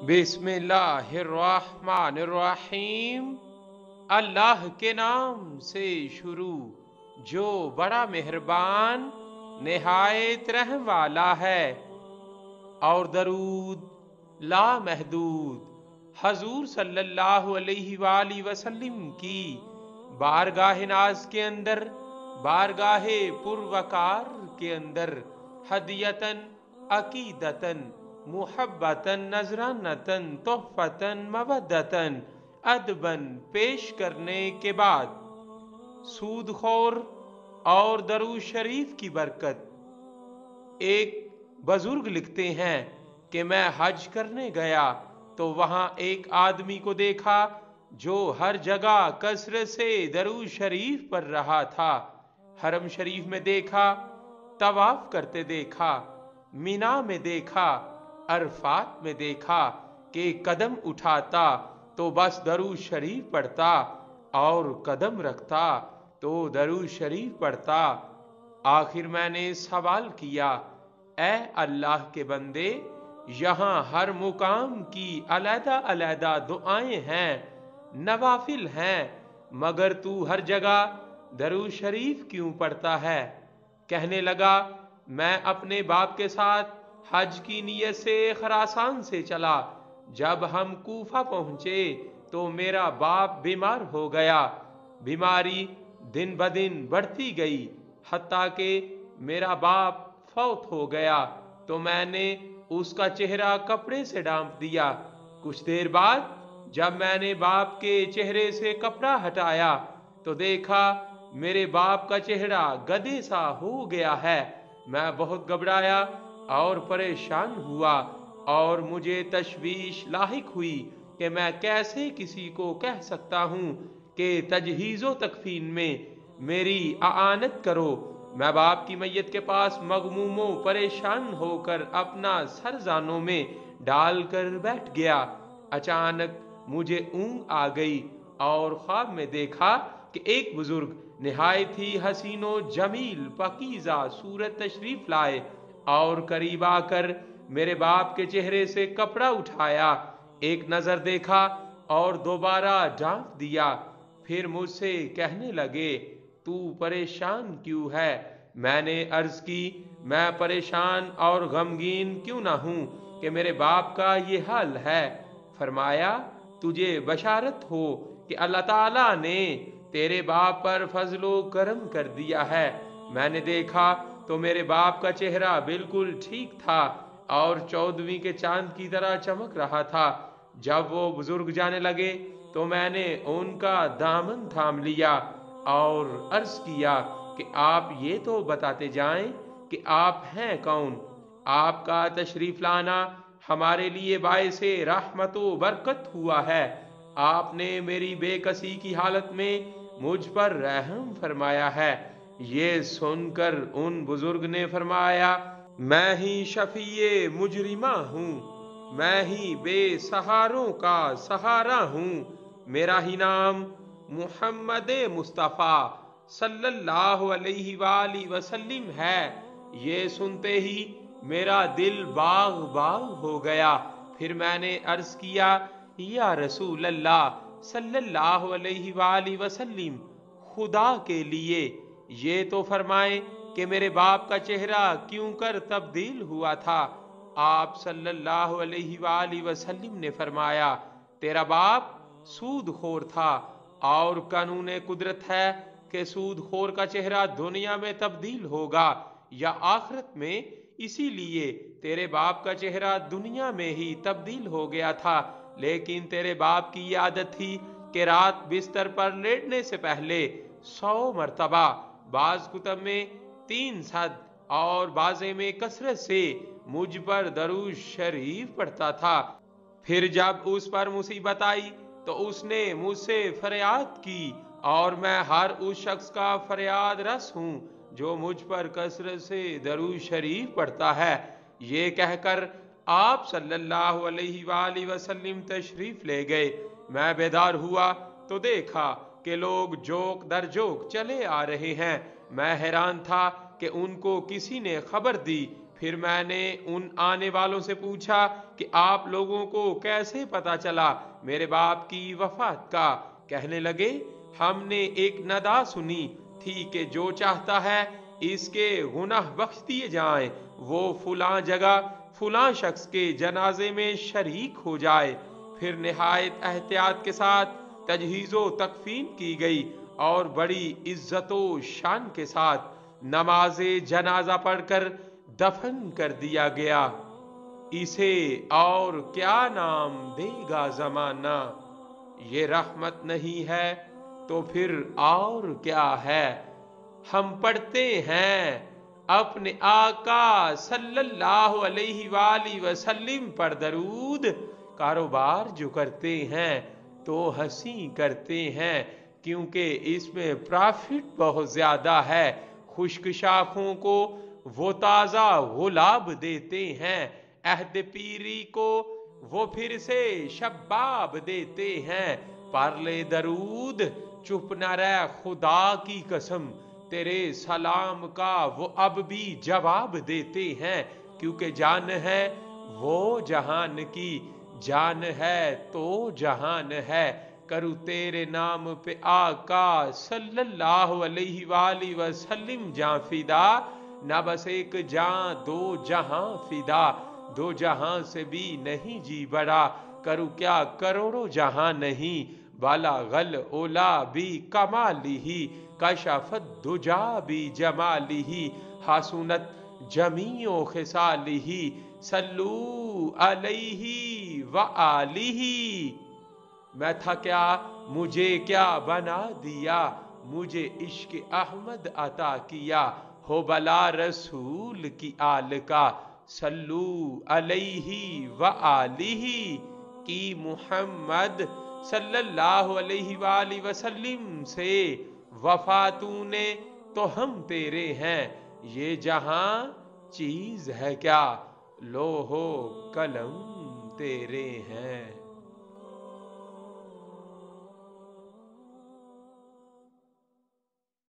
बिस्मिल्लाहिर्रहमानिर्रहीम। अल्लाह के नाम से शुरू जो बड़ा मेहरबान निहायत रहम वाला है। और दरूद ला महदूद हजूर सल्लल्लाहु अलैहि वसल्लम की बारगाह नाज के अंदर, बारगाह पुरवकार के अंदर हदियतन, अकीदतन, मुहब्बतन, नजरानतन, तोहफतन, मवद्दतन, अदबन पेश करने के बाद सूदखोर और दरूद शरीफ की बरकत। एक बुजुर्ग लिखते हैं कि मैं हज करने गया तो वहां एक आदमी को देखा जो हर जगह कसरत से दरूद शरीफ पढ़ रहा था। हरम शरीफ में देखा, तवाफ करते देखा, मीना में देखा, अरफात में देखा कि कदम उठाता तो बस दरूद शरीफ पढ़ता और कदम रखता तो दरूद शरीफ पढ़ता। आखिर मैंने सवाल किया, ए अल्लाह के बंदे, यहाँ हर मुकाम की अलहदा अलहदा दुआएं हैं, नवाफिल हैं, मगर तू हर जगह दरूद शरीफ क्यों पढ़ता है? कहने लगा, मैं अपने बाप के साथ हज की नीयत से खरासान से चला। जब हम कूफा पहुंचे तो मेरा बाप बीमार हो गया। बीमारी दिन ब दिन बढ़ती गई, हत्ता कि मेरा बाप फौत हो गया तो मैंने उसका चेहरा कपड़े से ढांप दिया। कुछ देर बाद जब मैंने बाप के चेहरे से कपड़ा हटाया तो देखा मेरे बाप का चेहरा गधे सा हो गया है। मैं बहुत घबराया और परेशान हुआ और मुझे तशवीश लाहिक हुई कि मैं कैसे किसी को कह सकता हूँ कि तजहीज़ो तकफीन में मेरी आआनत करो। मैं बाप की मैयत के पास मगमूमो परेशान होकर अपना सर जानों में डालकर बैठ गया। अचानक मुझे ऊँग आ गई और ख्वाब में देखा कि एक बुजुर्ग निहायत ही हसीनो जमील पकीज़ा सूरत तशरीफ लाए और करीब आकर मेरे बाप के चेहरे से कपड़ा उठाया, एक नजर देखा और दोबारा ढांप दिया। फिर मुझसे कहने लगे, तू परेशान क्यों है? मैंने अर्ज की, मैं परेशान और गमगीन क्यों ना हूं कि मेरे बाप का ये हाल है। फरमाया, तुझे बशारत हो कि अल्लाह ताला ने तेरे बाप पर फजलो करम कर दिया है। मैंने देखा तो मेरे बाप का चेहरा बिल्कुल ठीक था और 14वीं के चांद की तरह चमक रहा था। जब वो बुजुर्ग जाने लगे तो मैंने उनका दामन थाम लिया और अर्ज किया कि आप ये तो बताते जाएं कि आप हैं कौन? आपका तशरीफ लाना हमारे लिए बायसे रहमत व बरकत हुआ है। आपने मेरी बेकसी की हालत में मुझ पर रहम फरमाया है। ये सुनकर उन बुजुर्ग ने फरमाया, मैं ही शफीए मुजरिमा हूँ, मैं ही बेसहारों का सहारा हूँ। मेरा ही नाम मुहम्मद मुस्तफ़ा सल्लल्लाहु अलैहि वसल्लम है। ये सुनते ही मेरा दिल बाग बाग हो गया। फिर मैंने अर्ज किया, या रसूल अल्लाह सल्लल्लाहु अलैहि वसल्लम, खुदा के लिए ये तो फरमाएं कि मेरे बाप का चेहरा क्यों कर तब्दील हुआ था? आप सल्लल्लाहु अलैहि वसल्लम ने फरमाया, तेरा बाप सूदखोर था और कानून कुदरत है कि सूदखोर का चेहरा दुनिया में तब्दील होगा या आखिरत में। इसीलिए तेरे बाप का चेहरा दुनिया में ही तब्दील हो गया था, लेकिन तेरे बाप की ये आदत थी कि रात बिस्तर पर लेटने से पहले 100 मरतबा, बाज कुतब में 300 और बाजे में कसरत से मुझ पर दरूद शरीफ पढ़ता था। फिर जब उस पर मुसीबत आई तो उसने मुझसे फरियाद की और मैं हर उस शख्स का फरियाद रस हूँ जो मुझ पर कसरत से दरूद शरीफ पढ़ता है। ये कहकर आप सल्लल्लाहु अलैहि वसल्लम तशरीफ ले गए। मैं बेदार हुआ तो देखा कि लोग जोक दर जोक चले आ रहे हैं। मैं हैरान था कि उनको किसी ने खबर दी। پھر میں نے ان آنے والوں سے پوچھا کہ آپ لوگوں کو کیسے پتا چلا میرے باپ کی وفات کا؟ کہنے لگے ہم نے ایک ندا سنی تھی کہ جو چاہتا ہے اس کے گناہ بخش دیے جائیں وہ فلاں جگہ فلاں شخص کے جنازے میں شریک ہو جائے۔ پھر نہایت احتیاط کے ساتھ تجہیز و تکفین کی گئی اور بڑی عزت و شان کے ساتھ نماز جنازہ پڑھ کر دفن کر دیا گیا۔ اسے اور کیا نام دے گا زمانہ؟ یہ رحمت نہیں ہے تو پھر اور کیا ہے؟ ہم پڑھتے ہیں اپنے آقا صلی اللہ علیہ وآلہ وسلم پر درود، کاروبار جو کرتے ہیں تو ہنسی کرتے ہیں کیونکہ اس میں پرافٹ بہت زیادہ ہے۔ خشک شاخوں کو وہ تازہ گلاب دیتے ہیں، عہد پیری کو وہ پھر سے شباب دیتے ہیں۔ پرلے درود چپ نہ رہ خدا کی قسم، تیرے سلام کا وہ اب بھی جواب دیتے ہیں، کیونکہ جان ہے وہ جہان کی، جان ہے تو جہان ہے۔ کروں تیرے نام پہ آقا صلی اللہ علیہ وآلہ وسلم جان فدا، نہ بس ایک جان دو جہاں فدا، دو جہاں سے بھی نہیں جی بڑا، کروں کیا کروڑوں جہاں نہیں، بلغ اولا بھی کمالہ، کشف الدجا بھی جمالہ، حسنت جمیع خصالہ، صلو علیہ وآلہ۔ میں تھا کیا مجھے کیا بنا دیا، مجھے عشق احمد عطا کیا، ہو بلا رسول کی آل کا، صلو علیہ وآلہ۔ کی محمد صلی اللہ علیہ وآلہ وسلم سے وفاتوں نے تو ہم تیرے ہیں، یہ جہاں چیز ہے کیا، لوح و قلم تیرے ہیں۔